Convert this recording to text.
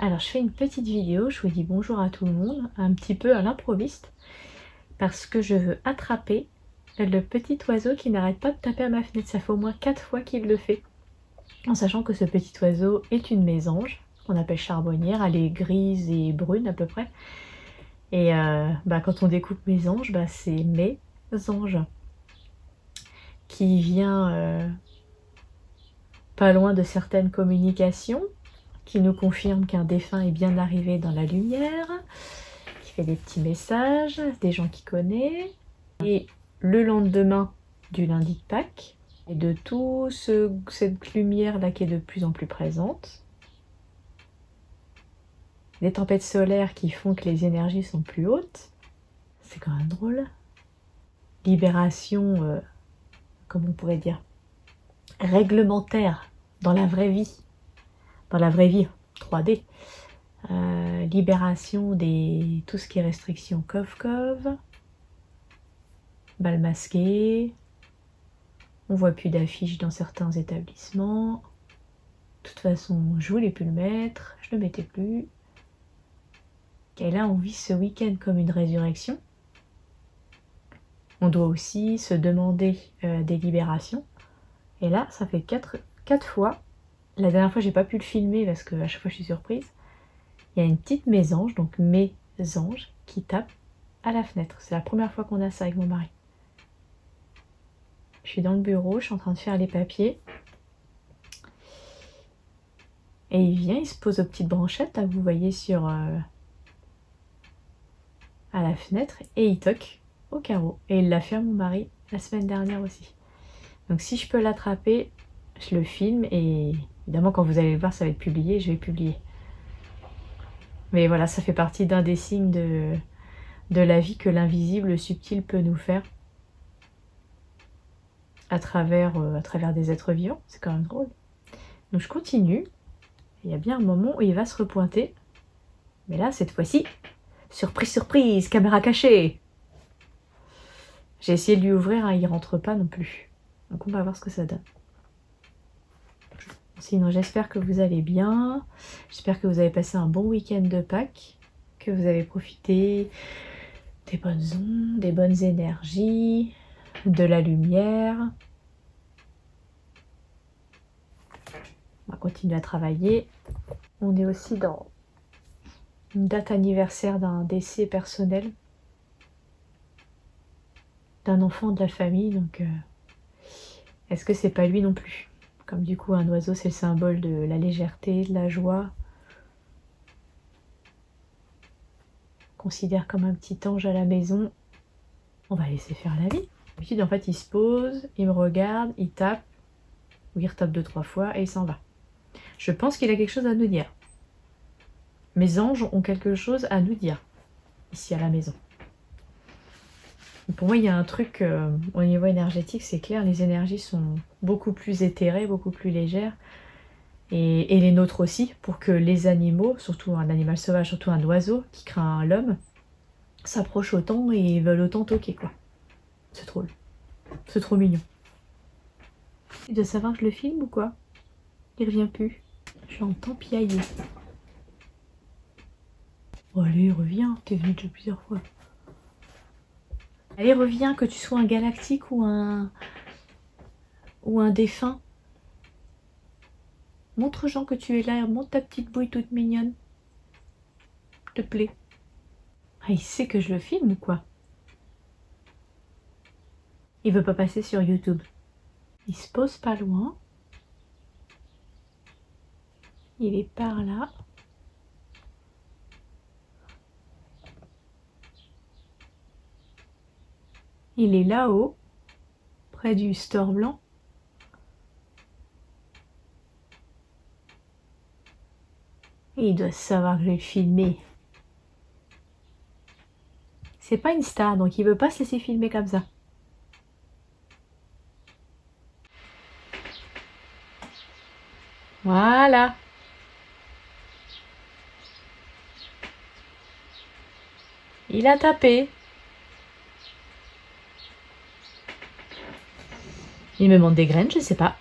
Alors je fais une petite vidéo, je vous dis bonjour à tout le monde, un petit peu à l'improviste, parce que je veux attraper le petit oiseau qui n'arrête pas de taper à ma fenêtre. Ça fait au moins 4 fois qu'il le fait, en sachant que ce petit oiseau est une mésange, qu'on appelle charbonnière, elle est grise et brune à peu près. Et quand on découpe mésange, c'est mésange qui vient pas loin de certaines communications, qui nous confirme qu'un défunt est bien arrivé dans la lumière, qui fait des petits messages, des gens qu'il connaît. Et le lendemain du lundi de Pâques, et de toute cette lumière-là qui est de plus en plus présente, des tempêtes solaires qui font que les énergies sont plus hautes, c'est quand même drôle. Libération, comme on pourrait dire, réglementaire dans la vraie vie. Dans la vraie vie 3D, libération des tout ce qui est restriction cov-cov, bal masqué, on voit plus d'affiches dans certains établissements. De toute façon, je voulais plus le mettre, je le mettais plus. Et là, on vit ce week-end comme une résurrection. On doit aussi se demander des libérations. Et là, ça fait 4 fois. La dernière fois, j'ai pas pu le filmer parce que à chaque fois, je suis surprise. Il y a une petite mésange, donc mésange, qui tape à la fenêtre. C'est la première fois qu'on a ça avec mon mari. Je suis dans le bureau, je suis en train de faire les papiers. Et il vient, il se pose aux petites branchettes, là, vous voyez sur à la fenêtre, et il toque au carreau. Et il l'a fait à mon mari la semaine dernière aussi. Donc si je peux l'attraper, je le filme et évidemment quand vous allez le voir ça va être publié, je vais publier. Mais voilà, ça fait partie d'un des signes de la vie que l'invisible, le subtil peut nous faire à travers des êtres vivants. C'est quand même drôle. Donc je continue. Il y a bien un moment où il va se repointer. Mais là, cette fois-ci, surprise, surprise, caméra cachée. J'ai essayé de lui ouvrir, hein, il rentre pas non plus. Donc on va voir ce que ça donne. Sinon, j'espère que vous allez bien. J'espère que vous avez passé un bon week-end de Pâques. Que vous avez profité des bonnes ondes, des bonnes énergies, de la lumière. On va continuer à travailler. On est aussi dans une date anniversaire d'un décès personnel d'un enfant de la famille. Donc, est-ce que c'est pas lui non plus? Comme du coup un oiseau c'est le symbole de la légèreté, de la joie. On considère comme un petit ange à la maison. On va laisser faire la vie. D'habitude en fait il se pose, il me regarde, il tape, ou il retape 2-3 fois et il s'en va. Je pense qu'il a quelque chose à nous dire. Mes anges ont quelque chose à nous dire, ici à la maison. Pour moi il y a un truc au niveau énergétique, c'est clair, les énergies sont beaucoup plus éthérées, beaucoup plus légères. Et les nôtres aussi, pour que les animaux, surtout un animal sauvage, surtout un oiseau qui craint l'homme, s'approchent autant et veulent autant toquer quoi. C'est drôle. C'est trop mignon. Il doit savoir que je le filme ou quoi? Il revient plus. J'entends piailler. Oh allez, reviens, t'es venu déjà plusieurs fois. Allez, reviens, que tu sois un galactique ou un défunt. Montre Jean que tu es là, montre ta petite bouille toute mignonne. S'il te plaît. Ah, il sait que je le filme ou quoi? Il veut pas passer sur YouTube. Il se pose pas loin. Il est par là. Il est là-haut, près du store blanc. Et il doit savoir que je vais le filmer. C'est pas une star, donc il veut pas se laisser filmer comme ça. Voilà. Il a tapé. Il me demande des graines, je sais pas.